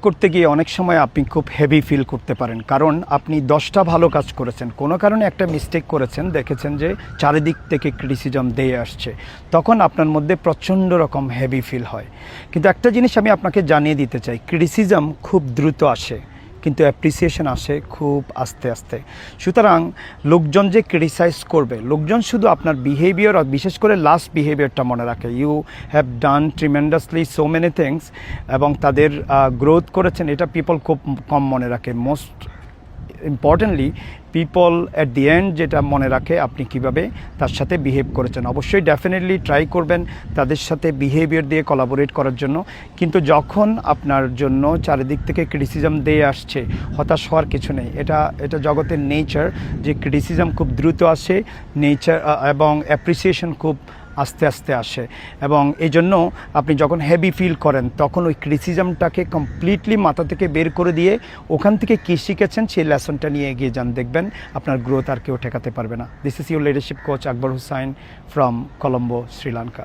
করতে গিয়ে অনেক সময় আপনি খুব হেভি ফিল করতে পারেন, কারণ আপনি 10টা ভালো কাজ করেছেন, কোনো কারণে একটা মিস্টেক করেছেন, দেখেছেন যে চারিদিক থেকে ক্রিটিসিজম দিয়ে আসছে, তখন আপনার মধ্যে প্রচণ্ড রকম হেভি ফিল হয়। কিন্তু একটা জিনিস আমি আপনাকে জানিয়ে দিতে চাই, ক্রিটিসিজম খুব দ্রুত আসে কিন্তু অ্যাপ্রিসিয়েশন আসে খুব আস্তে আস্তে। সুতরাং লোকজন যে ক্রিটিসাইজ করবে, লোকজন শুধু আপনার বিহেভিয়ার, বিশেষ করে লাস্ট বিহেভিয়ারটা মনে রাখে, you have done tremendously so many things, এবং তাদের গ্রোথ করেছেন, এটা পিপল খুব কম মনে রাখে। Most importantly people at the end যেটা মনে রাখে আপনি কিভাবে তার সাথে বিহেভ করেছেন। অবশ্যই ডেফিনেটলি ট্রাই করবেন তাদের সাথে বিহেভিয়ার দিয়ে কোলাবোরেট করার জন্য, কিন্তু যখন আপনার জন্য চারিদিক থেকে ক্রিটিসিজম দিয়ে আসছে, হতাশ হওয়ার কিছু নেই। এটা জগতের নেচার যে ক্রিটিসিজম খুব দ্রুত আসে, নেচার এবং অ্যাপ্রিসিয়েশন খুব আস্তে আস্তে আসে। এবং এই জন্য আপনি যখন হেভি ফিল করেন তখন ওই ক্রিটিসিজমটাকে কমপ্লিটলি মাথা থেকে বের করে দিয়ে ওখান থেকে কী শিখেছেন সেই লেসনটা নিয়ে এগিয়ে যান, দেখবেন আপনার গ্রোথ আর কেউ ঠেকাতে পারবে না। This is your leadership coach Akbar Hussain from Colombo, Sri Lanka.